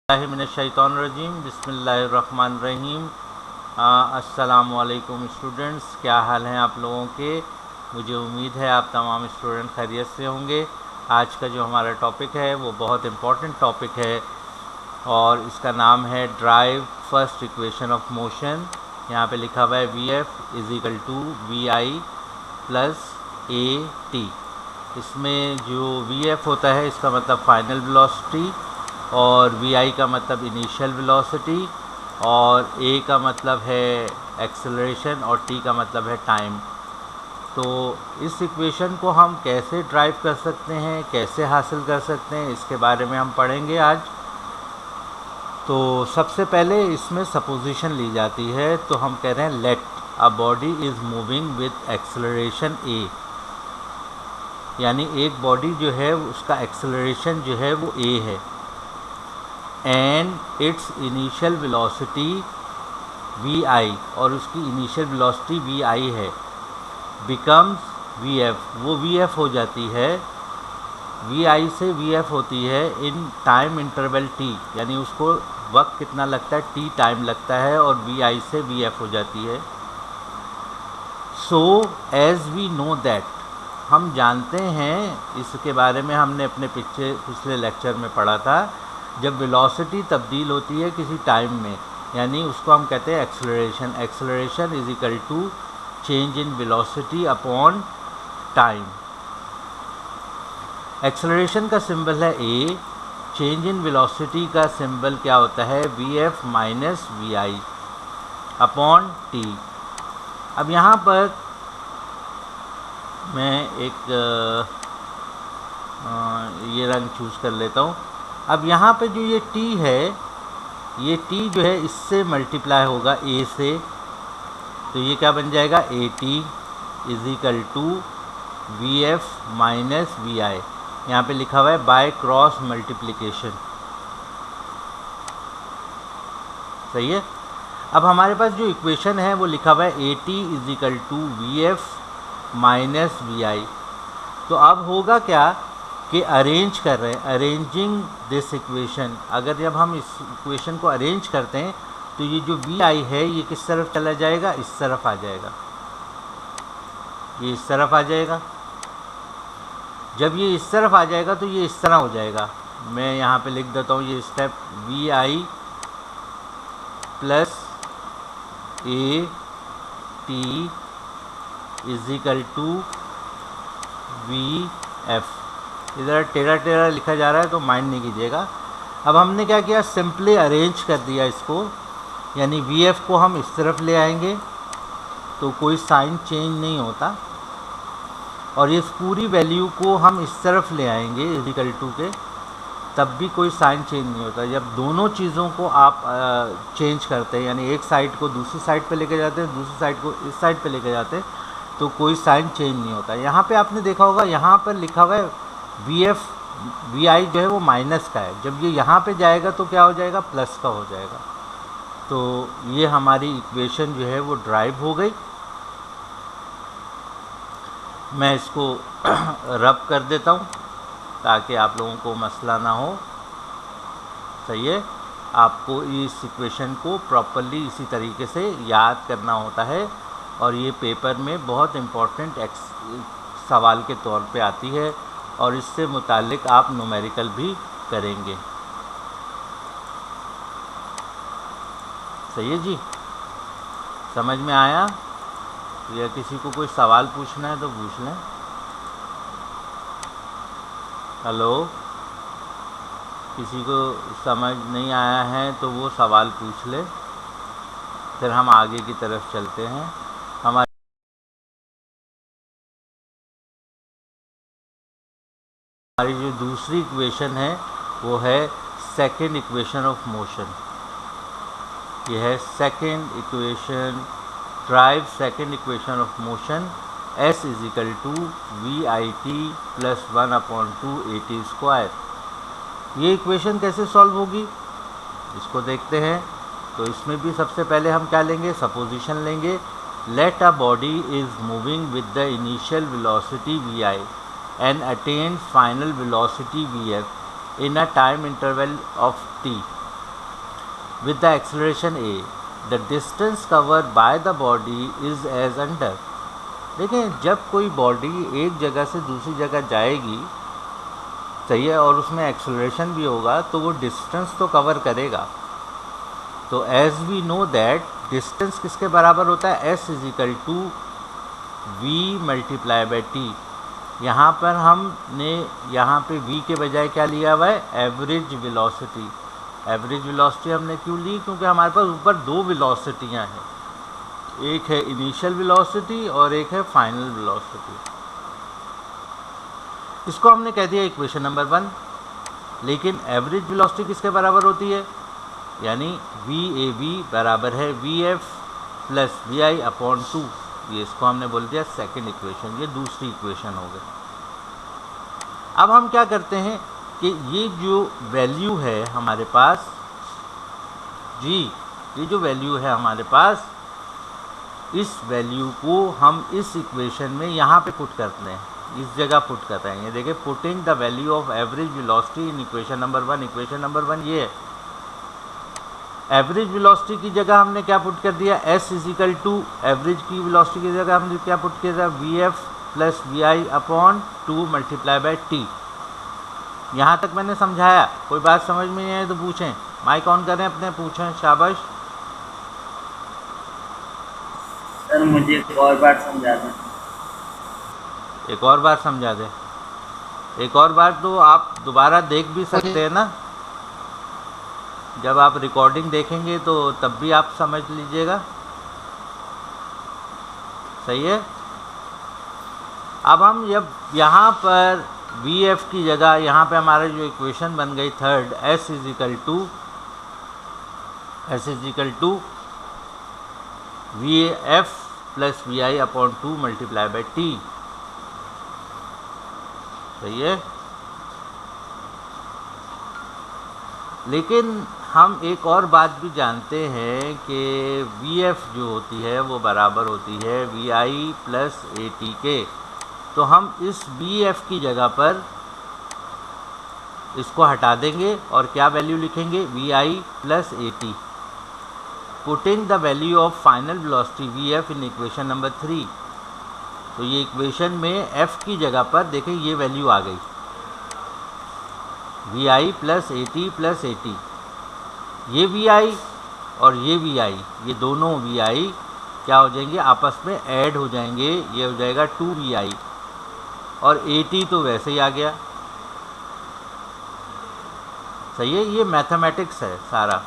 मिनश्शैतानिर्रजीम बिस्मिल्लाहिर्रहमानिर्रहीम। अस्सलामुअलैकुम स्टूडेंट्स, क्या हाल हैं आप लोगों के। मुझे उम्मीद है आप तमाम स्टूडेंट खैरियत से होंगे। आज का जो हमारा टॉपिक है वो बहुत इम्पॉर्टेंट टॉपिक है और इसका नाम है derive first equation of motion. यहाँ पे लिखा हुआ है v f is equal to v i plus a t. इसमें जो वी एफ होता है इसका मतलब फाइनल वेलोसिटी, और वी आई का मतलब इनिशियल वेलोसिटी, और ए का मतलब है एक्सेलरेशन, और टी का मतलब है टाइम। तो इस इक्वेशन को हम कैसे ड्राइव कर सकते हैं, कैसे हासिल कर सकते हैं, इसके बारे में हम पढ़ेंगे आज। तो सबसे पहले इसमें सपोजिशन ली जाती है। तो हम कह रहे हैं let a body is moving with acceleration a, यानी एक बॉडी जो है उसका एक्सेलरेशन जो है वो ए है, and its initial velocity v i, और उसकी इनिशियल वेलोसिटी वी आई है, बिकम्स वी एफ, वो वी एफ हो जाती है, वी आई से वी एफ होती है इन टाइम इंटरवल टी, यानी उसको वक्त कितना लगता है, टी टाइम लगता है, और वी आई से वी एफ हो जाती है। So as we know that, हम जानते हैं, इसके बारे में हमने अपने पिछले लेक्चर में पढ़ा था। जब वेलोसिटी तब्दील होती है किसी टाइम में, यानी उसको हम कहते हैं acceleration. Acceleration is equal to change in velocity upon time. Acceleration का सिंबल है ए, चेंज इन वेलोसिटी का सिंबल क्या होता है, v f minus v i upon t. अब यहाँ पर मैं एक ये रंग चूज़ कर लेता हूँ। अब यहाँ पे जो ये t है, ये t जो है इससे मल्टीप्लाई होगा a से, तो ये क्या बन जाएगा, a t is equal to v f minus v i. यहाँ पर लिखा हुआ है बाय क्रॉस मल्टीप्लिकेशन, सही है। अब हमारे पास जो इक्वेशन है वो लिखा हुआ है a t is equal to v f minus v i. तो अब होगा क्या कि अरेंज कर रहे हैं, अरेंजिंग दिस इक्वेशन। अगर जब हम इस इक्वेशन को अरेंज करते हैं तो ये जो वी आई है ये किस तरफ चला जाएगा, इस तरफ आ जाएगा, ये इस तरफ आ जाएगा। जब ये इस तरफ आ जाएगा तो ये इस तरह हो जाएगा। मैं यहाँ पे लिख देता हूँ ये step, v i plus a t is equal to v f. इधर टेढ़ा टेढ़ा लिखा जा रहा है तो माइंड नहीं कीजिएगा। अब हमने क्या किया, सिंपली अरेंज कर दिया इसको, यानी वी एफ को हम इस तरफ ले आएंगे तो कोई साइन चेंज नहीं होता, और इस पूरी वैल्यू को हम इस तरफ ले आएंगे इक्वल टू के, तब भी कोई साइन चेंज नहीं होता। जब दोनों चीज़ों को आप चेंज करते हैं, यानी एक साइड को दूसरी साइड पे लेके जाते हैं, दूसरी साइड को इस साइड पे लेके जाते हैं, तो कोई साइन चेंज नहीं होता। यहाँ पे आपने देखा होगा, यहाँ पर लिखा हुआ है वी एफ वी आई जो है वो माइनस का है, जब ये यहाँ पे जाएगा तो क्या हो जाएगा, प्लस का हो जाएगा। तो ये हमारी इक्वेशन जो है वो ड्राइव हो गई। मैं इसको रब कर देता हूँ ताकि आप लोगों को मसला ना हो, सही है। आपको इस इक्वेशन को प्रॉपरली इसी तरीके से याद करना होता है, और ये पेपर में बहुत इम्पोर्टेंट सवाल के तौर पे आती है, और इससे मुतालिक आप न्यूमेरिकल भी करेंगे, सही है जी। समझ में आया, या किसी को कोई सवाल पूछना है तो पूछ लें। हेलो, किसी को समझ नहीं आया है तो वो सवाल पूछ ले, फिर हम आगे की तरफ चलते हैं। हमारी जो दूसरी इक्वेशन है वो है सेकंड इक्वेशन ऑफ मोशन। ये है second equation, derive second equation of motion, s is equal to v i t plus 1/2 a t square. ये इक्वेशन कैसे सॉल्व होगी इसको देखते हैं। तो इसमें भी सबसे पहले हम क्या लेंगे, सपोजिशन लेंगे। Let a body is moving with the initial velocity v i and attain final velocity vf in a time interval of t। with the acceleration a, the distance covered by the body is as under। देखें, जब कोई body एक जगह से दूसरी जगह जाएगी, सही है, और उसमें एक्सेलरेशन भी होगा, तो वो डिस्टेंस तो कवर करेगा। तो as we know that distance किसके बराबर होता है, s is equal to v multiply by t. यहाँ पर हमने यहाँ पे v के बजाय क्या लिया हुआ है, एवरेज वेलोसिटी। एवरेज वेलोसिटी हमने क्यों ली, क्योंकि हमारे पास ऊपर दो वेलोसिटियाँ हैं, एक है इनिशियल वेलोसिटी और एक है फाइनल वेलोसिटी। इसको हमने कह दिया इक्वेशन नंबर 1। लेकिन एवरेज वेलोसिटी किसके बराबर होती है, यानी वी ए वी बराबर है v f plus v i upon 2। ये इसको हमने बोल दिया सेकंड इक्वेशन, ये दूसरी इक्वेशन हो गई। अब हम क्या करते हैं कि ये जो वैल्यू है हमारे पास जी, ये जो वैल्यू है हमारे पास, इस वैल्यू को हम इस इक्वेशन में यहाँ पे पुट करते हैं, इस जगह पुट कर रहे हैं। ये देखिए, putting the value of average velocity in equation number 1। Equation number 1 ये है। एवरेज वेलोसिटी की जगह हमने क्या पुट कर दिया, s is equal to average की वेलोसिटी की जगह हमने क्या पुट किया था, v f plus v i upon 2 multiply by t. यहाँ तक मैंने समझाया, कोई बात समझ में नहीं आए तो पूछें, माइक ऑन करें अपने, पूछें, शाबाश। सर मुझे एक और बार समझा दें। एक और बार समझा दें? एक और बार तो आप दोबारा देख भी सकते हैं ना, जब आप रिकॉर्डिंग देखेंगे तो तब भी आप समझ लीजिएगा, सही है। अब हम जब यहाँ पर वी एफ की जगह यहाँ पे हमारा जो इक्वेशन बन गई third, s is equal to v f plus v i upon 2 multiply by t, सही है। लेकिन हम एक और बात भी जानते हैं कि वी एफ जो होती है वो बराबर होती है v i plus a t के। तो हम इस वी एफ की जगह पर इसको हटा देंगे और क्या वैल्यू लिखेंगे, v i plus a t. Putting the value of final velocity v f in equation number 3। तो ये इक्वेशन में एफ की जगह पर देखें ये वैल्यू आ गई, v i plus a t. ये वी आई और ये वी आई, ये दोनों वी आई क्या हो जाएंगे, आपस में ऐड हो जाएंगे, ये हो जाएगा 2 वी आई, और ए टी तो वैसे ही आ गया, सही है। ये मैथमेटिक्स है सारा।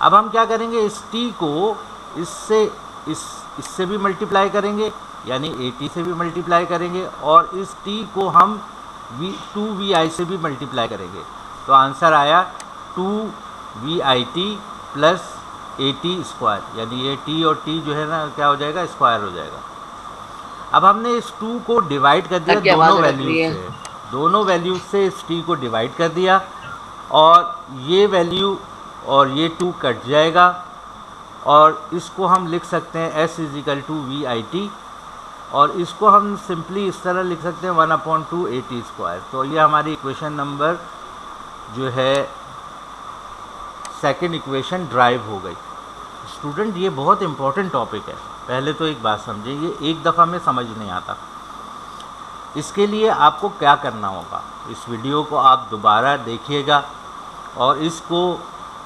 अब हम क्या करेंगे, इस टी को इससे भी मल्टीप्लाई करेंगे, यानी ए टी से भी मल्टीप्लाई करेंगे, और इस टी को हम 2 वी आई से भी मल्टीप्लाई करेंगे। तो आंसर आया 2 v i t plus a t square, यानी ये टी और टी जो है ना क्या हो जाएगा, स्क्वायर हो जाएगा। अब हमने इस 2 को डिवाइड कर दिया दोनों वैल्यूज से इस टी को डिवाइड कर दिया, और ये वैल्यू और ये 2 कट जाएगा, और इसको हम लिख सकते हैं s is equal to v i t, और इसको हम सिंपली इस तरह लिख सकते हैं 1/2 ए टी स्क्वायर। तो ये हमारी इक्वेशन नंबर जो है सेकंड इक्वेशन ड्राइव हो गई। स्टूडेंट, ये बहुत इंपॉर्टेंट टॉपिक है। पहले तो एक बात समझिए, ये एक दफ़ा में समझ नहीं आता। इसके लिए आपको क्या करना होगा, इस वीडियो को आप दोबारा देखिएगा और इसको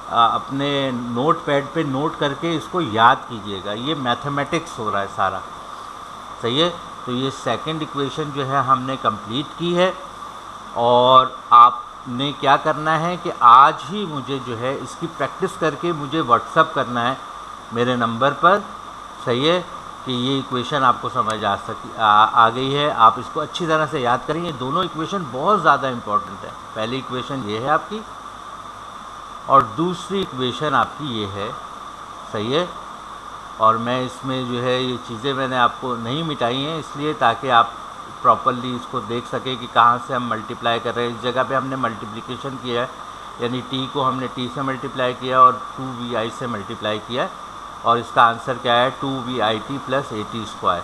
अपने नोट पैड पे नोट करके इसको याद कीजिएगा। ये मैथमेटिक्स हो रहा है सारा, सही है। तो ये सेकंड इक्वेशन जो है हमने कंप्लीट की है, और आपने क्या करना है कि आज ही मुझे जो है इसकी प्रैक्टिस करके मुझे व्हाट्सअप करना है मेरे नंबर पर, सही है, कि ये इक्वेशन आपको समझ आ गई है। आप इसको अच्छी तरह से याद करेंगे। दोनों इक्वेशन बहुत ज़्यादा इम्पोर्टेंट है। पहली इक्वेशन ये है आपकी, और दूसरी इक्वेशन आपकी ये है, सही है। और मैं इसमें जो है ये चीज़ें मैंने आपको नहीं मिटाई हैं, इसलिए ताकि आप प्रॉपरली इसको देख सकें कि कहाँ से हम मल्टीप्लाई कर रहे हैं। इस जगह पे हमने मल्टीप्लिकेशन किया है, यानी टी को हमने टी से मल्टीप्लाई किया और 2 वी आई से मल्टीप्लाई किया है, और इसका आंसर क्या है 2 v i t plus a t square.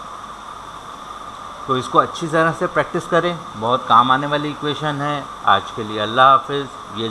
तो इसको अच्छी तरह से प्रैक्टिस करें, बहुत काम आने वाली इक्वेशन है। आज के लिए अल्लाह हाफिज़। ये